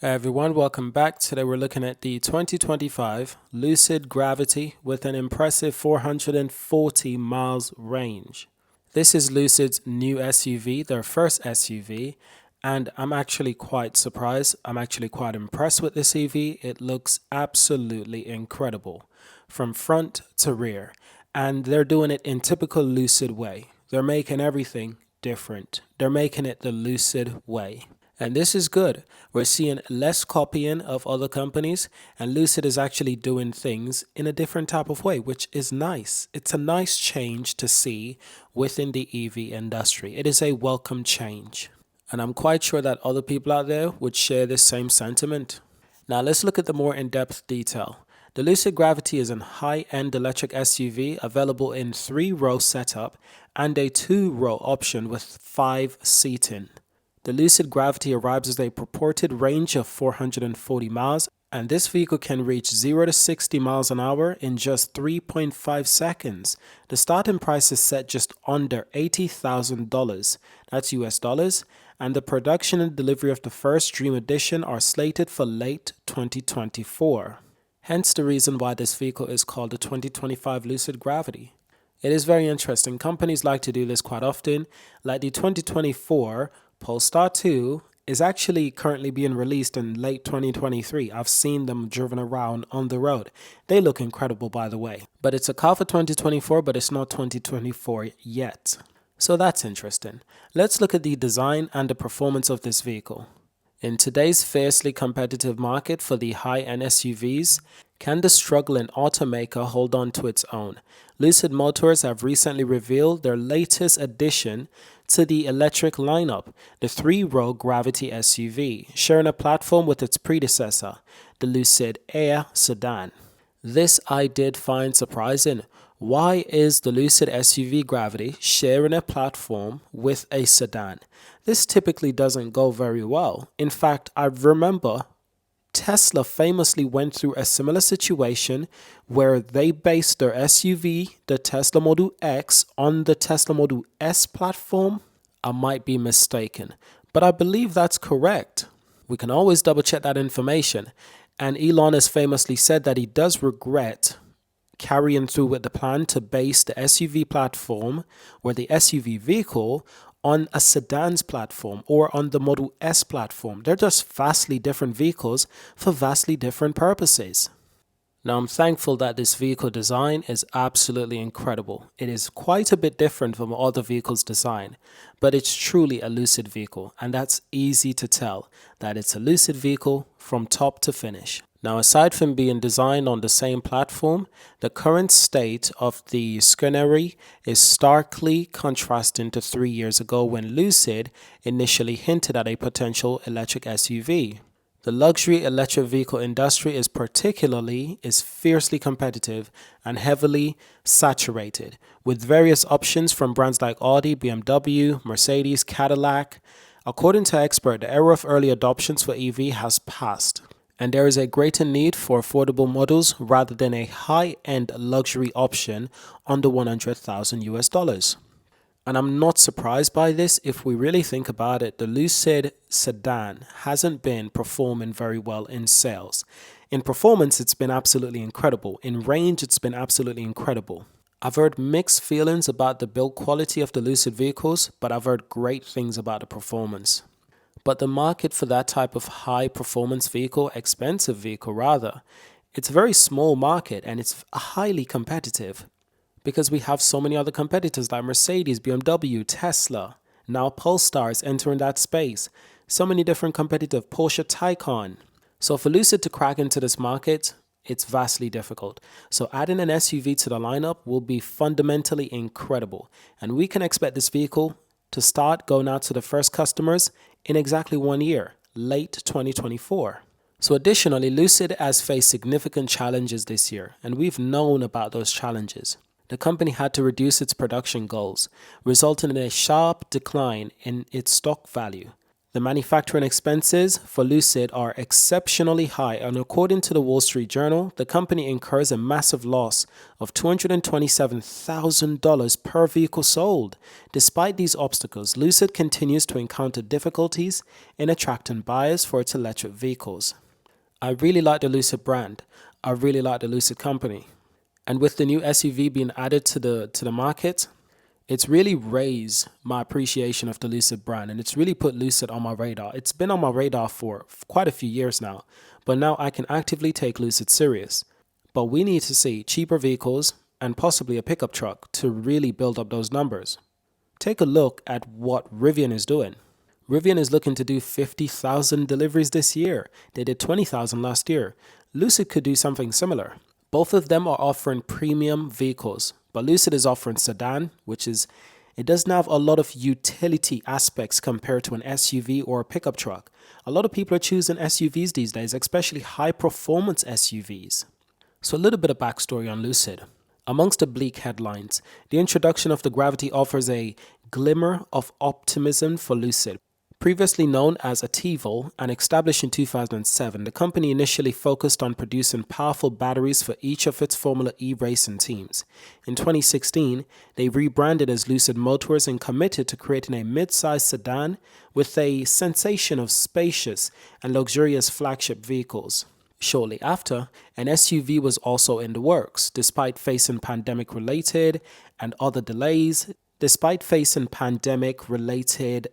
Hey everyone, welcome back. Today we're looking at the 2025 Lucid Gravity with an impressive 440 miles range. This is Lucid's new SUV, their first SUV, and I'm actually quite surprised. I'm actually quite impressed with this EV. It looks absolutely incredible from front to rear, and they're doing it in typical Lucid way. They're making everything different. They're making it the Lucid way. And this is good. We're seeing less copying of other companies, and Lucid is actually doing things in a different type of way, which is nice. It's a nice change to see within the EV industry. It is a welcome change. And I'm quite sure that other people out there would share this same sentiment. Now let's look at the more in-depth detail. The Lucid Gravity is a high-end electric SUV available in 3-row setup and a 2-row option with 5 seating. The Lucid Gravity arrives at a purported range of 440 miles, and this vehicle can reach 0 to 60 miles an hour in just 3.5 seconds. The starting price is set just under $80,000, that's US dollars, and the production and delivery of the first Dream Edition are slated for late 2024. Hence the reason why this vehicle is called the 2025 Lucid Gravity. It is very interesting. Companies like to do this quite often, like the 2024 Polestar 2 is actually currently being released in late 2023. I've seen them driven around on the road. They look incredible, by the way. But it's a car for 2024, but it's not 2024 yet. So that's interesting. Let's look at the design and the performance of this vehicle. In today's fiercely competitive market for the high-end SUVs, can the struggling automaker hold on to its own? Lucid Motors have recently revealed their latest addition to the electric lineup, the 3-row Gravity SUV, sharing a platform with its predecessor, the Lucid Air sedan. This I did find surprising. Why is the Lucid SUV Gravity sharing a platform with a sedan? This typically doesn't go very well. In fact, I remember Tesla famously went through a similar situation where they based their SUV, the Tesla Model X, on the Tesla Model S platform. I might be mistaken, but I believe that's correct. We can always double check that information. And Elon has famously said that he does regret carrying through with the plan to base the SUV platform or the SUV vehicle on a sedan's platform or on the Model S platform. They're just vastly different vehicles for vastly different purposes. Now I'm thankful that this vehicle design is absolutely incredible. It is quite a bit different from other vehicles' design, but it's truly a Lucid vehicle, and that's easy to tell that it's a Lucid vehicle from top to finish. Now, aside from being designed on the same platform, the current state of the scenery is starkly contrasting to 3 years ago when Lucid initially hinted at a potential electric SUV. The luxury electric vehicle industry is fiercely competitive and heavily saturated, with various options from brands like Audi, BMW, Mercedes, Cadillac. According to experts, the era of early adoptions for EV has passed, and there is a greater need for affordable models rather than a high-end luxury option under $100,000 US dollars. And I'm not surprised by this. If we really think about it, the Lucid sedan hasn't been performing very well in sales. In performance, it's been absolutely incredible. In range, it's been absolutely incredible. I've heard mixed feelings about the build quality of the Lucid vehicles, but I've heard great things about the performance. But the market for that type of high performance vehicle, expensive vehicle rather, it's a very small market and it's highly competitive because we have so many other competitors like Mercedes, BMW, Tesla. Now Polestar is entering that space. So many different competitors, Porsche Taycan. So for Lucid to crack into this market, it's vastly difficult. So adding an SUV to the lineup will be fundamentally incredible. And we can expect this vehicle to start going out to the first customers in exactly 1 year, late 2024. So additionally, Lucid has faced significant challenges this year, and we've known about those challenges. The company had to reduce its production goals, resulting in a sharp decline in its stock value. The manufacturing expenses for Lucid are exceptionally high, and according to the Wall Street Journal, the company incurs a massive loss of $227,000 per vehicle sold. Despite these obstacles, Lucid continues to encounter difficulties in attracting buyers for its electric vehicles. I really like the Lucid brand. I really like the Lucid company. And with the new SUV being added to the market, it's really raised my appreciation of the Lucid brand, and it's really put Lucid on my radar. It's been on my radar for quite a few years now, but now I can actively take Lucid serious. But we need to see cheaper vehicles and possibly a pickup truck to really build up those numbers. Take a look at what Rivian is doing. Rivian is looking to do 50,000 deliveries this year. They did 20,000 last year. Lucid could do something similar. Both of them are offering premium vehicles, but Lucid is offering sedan, it doesn't have a lot of utility aspects compared to an SUV or a pickup truck. A lot of people are choosing SUVs these days, especially high-performance SUVs. So a little bit of backstory on Lucid. Amongst the bleak headlines, the introduction of the Gravity offers a glimmer of optimism for Lucid. Previously known as Ativo and established in 2007, the company initially focused on producing powerful batteries for each of its Formula E racing teams. In 2016, they rebranded as Lucid Motors and committed to creating a mid-size sedan with a sensation of spacious and luxurious flagship vehicles. Shortly after, an SUV was also in the works. Despite facing pandemic-related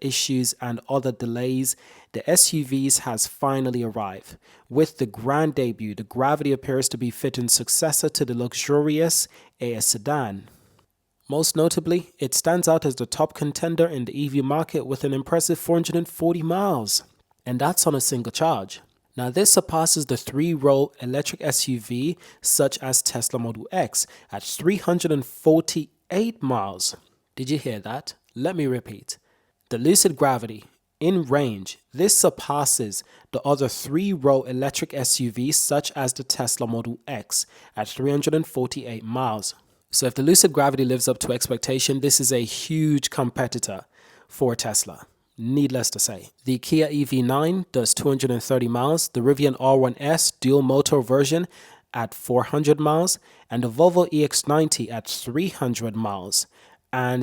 issues and other delays, the SUVs has finally arrived. With the grand debut, the Gravity appears to be fitting successor to the luxurious Air sedan. Most notably, it stands out as the top contender in the EV market with an impressive 440 miles, and that's on a single charge. Now, this surpasses the three-row electric SUV such as Tesla Model X at 348 miles. Did you hear that? Let me repeat. The Lucid Gravity, in range, this surpasses the other three-row electric SUVs such as the Tesla Model X at 348 miles. So if the Lucid Gravity lives up to expectation, this is a huge competitor for Tesla. Needless to say, the Kia EV9 does 230 miles, the Rivian R1S dual motor version at 400 miles, and the Volvo EX90 at 300 miles. And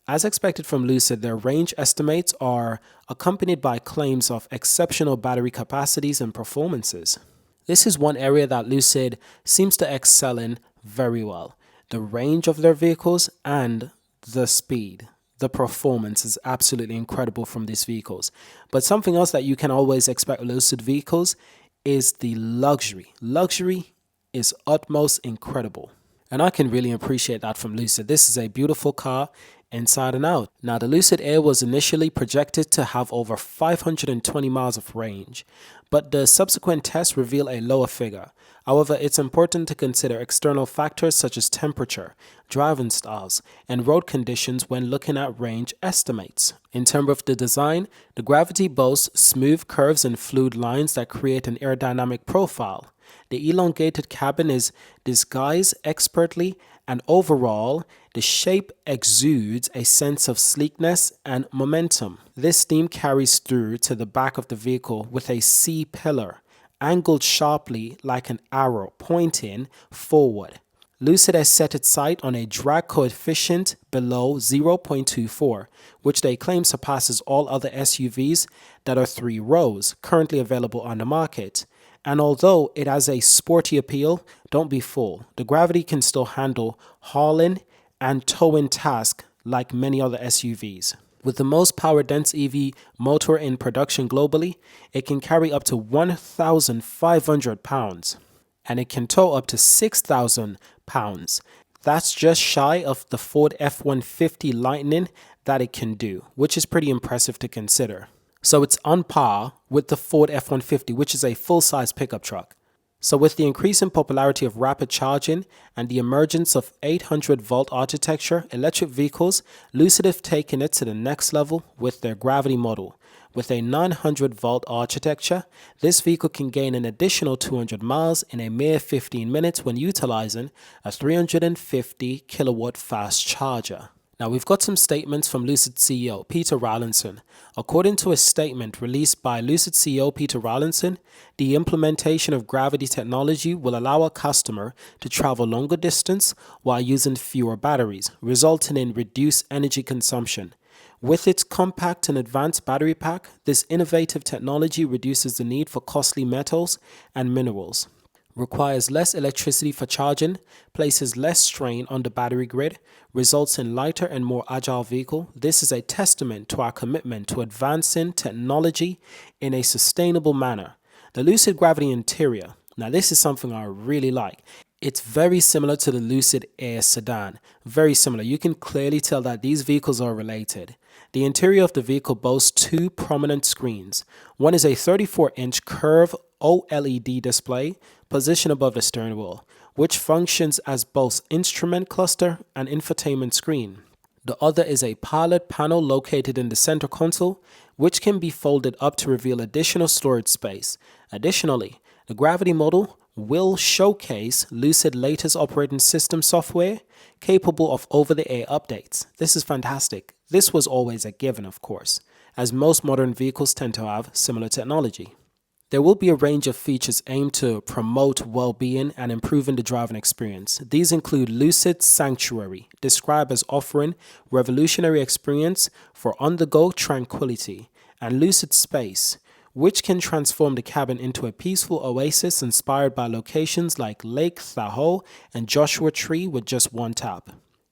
as expected from Lucid, their range estimates are accompanied by claims of exceptional battery capacities and performances. This is one area that Lucid seems to excel in very well. The range of their vehicles and the speed. The performance is absolutely incredible from these vehicles. But something else that you can always expect with Lucid vehicles is the luxury. Luxury is utmost incredible. And I can really appreciate that from Lucid. This is a beautiful car inside and out. Now, the Lucid Air was initially projected to have over 520 miles of range, but the subsequent tests reveal a lower figure. However, it's important to consider external factors such as temperature, driving styles, and road conditions when looking at range estimates. In terms of the design, the Gravity boasts smooth curves and fluid lines that create an aerodynamic profile. The elongated cabin is disguised expertly, and overall, the shape exudes a sense of sleekness and momentum. This theme carries through to the back of the vehicle with a C-pillar, angled sharply like an arrow pointing forward. Lucid has set its sight on a drag coefficient below 0.24, which they claim surpasses all other SUVs that are three rows currently available on the market. And although it has a sporty appeal, don't be fooled. The Gravity can still handle hauling and towing tasks like many other SUVs. With the most power-dense EV motor in production globally, it can carry up to 1,500 pounds, and it can tow up to 6,000 pounds. That's just shy of the Ford F-150 Lightning that it can do, which is pretty impressive to consider. So it's on par with the Ford F-150, which is a full-size pickup truck. So with the increasing popularity of rapid charging and the emergence of 800-volt architecture electric vehicles, Lucid have taken it to the next level with their Gravity model. With a 900-volt architecture, this vehicle can gain an additional 200 miles in a mere 15 minutes when utilizing a 350 kilowatt fast charger. Now, we've got some statements from Lucid CEO Peter Rawlinson. According to a statement released by Lucid CEO Peter Rawlinson, the implementation of gravity technology will allow a customer to travel longer distance while using fewer batteries, resulting in reduced energy consumption. With its compact and advanced battery pack, this innovative technology reduces the need for costly metals and minerals, requires less electricity for charging, places less strain on the battery grid, results in lighter and more agile vehicle. This is a testament to our commitment to advancing technology in a sustainable manner. The Lucid Gravity interior. Now this is something I really like. It's very similar to the Lucid Air sedan. Very similar. You can clearly tell that these vehicles are related. The interior of the vehicle boasts two prominent screens. One is a 34-inch curved OLED display positioned above the steering wheel, which functions as both instrument cluster and infotainment screen. The other is a pilot panel located in the center console, which can be folded up to reveal additional storage space. Additionally, the Gravity model will showcase Lucid's latest operating system software capable of over-the-air updates. This is fantastic. This was always a given, of course, as most modern vehicles tend to have similar technology. There will be a range of features aimed to promote well-being and improving the driving experience. These include Lucid Sanctuary, described as offering revolutionary experience for on-the-go tranquility, and Lucid Space, which can transform the cabin into a peaceful oasis inspired by locations like Lake Tahoe and Joshua Tree with just one tap.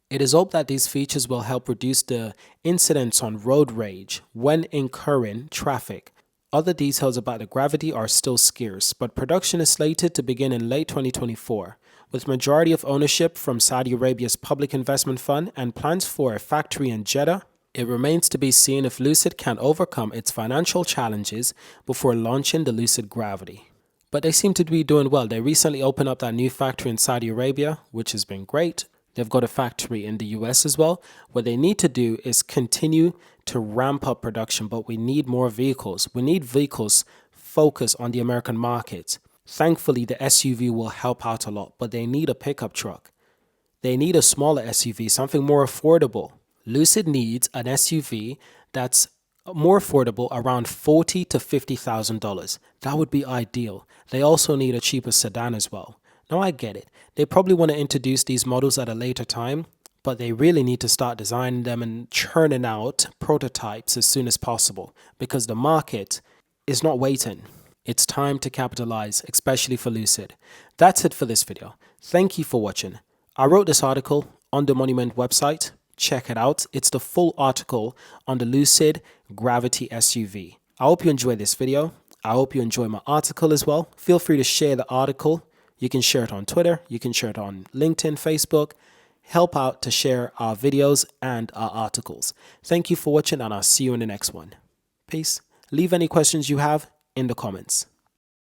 It is hoped that these features will help reduce the incidence on road rage when incurring traffic. Other details about the Gravity are still scarce, but production is slated to begin in late 2024, with majority of ownership from Saudi Arabia's Public Investment Fund and plans for a factory in Jeddah. It remains to be seen if Lucid can overcome its financial challenges before launching the Lucid Gravity. But they seem to be doing well. They recently opened up that new factory in Saudi Arabia, which has been great. They've got a factory in the US as well. What they need to do is continue to ramp up production, but we need more vehicles. We need vehicles focused on the American market. Thankfully, the SUV will help out a lot, but they need a pickup truck. They need a smaller SUV, something more affordable. Lucid needs an SUV that's more affordable, around $40,000 to $50,000. That would be ideal. They also need a cheaper sedan as well. Now I get it. They probably want to introduce these models at a later time, but they really need to start designing them and churning out prototypes as soon as possible because the market is not waiting. It's time to capitalize, especially for Lucid. That's it for this video. Thank you for watching. I wrote this article on the Monument website. Check it out. It's the full article on the Lucid Gravity SUV. I hope you enjoyed this video. I hope you enjoy my article as well. Feel free to share the article. You can share it on Twitter. You can share it on LinkedIn, Facebook. Help out to share our videos and our articles. Thank you for watching, and I'll see you in the next one. Peace. Leave any questions you have in the comments.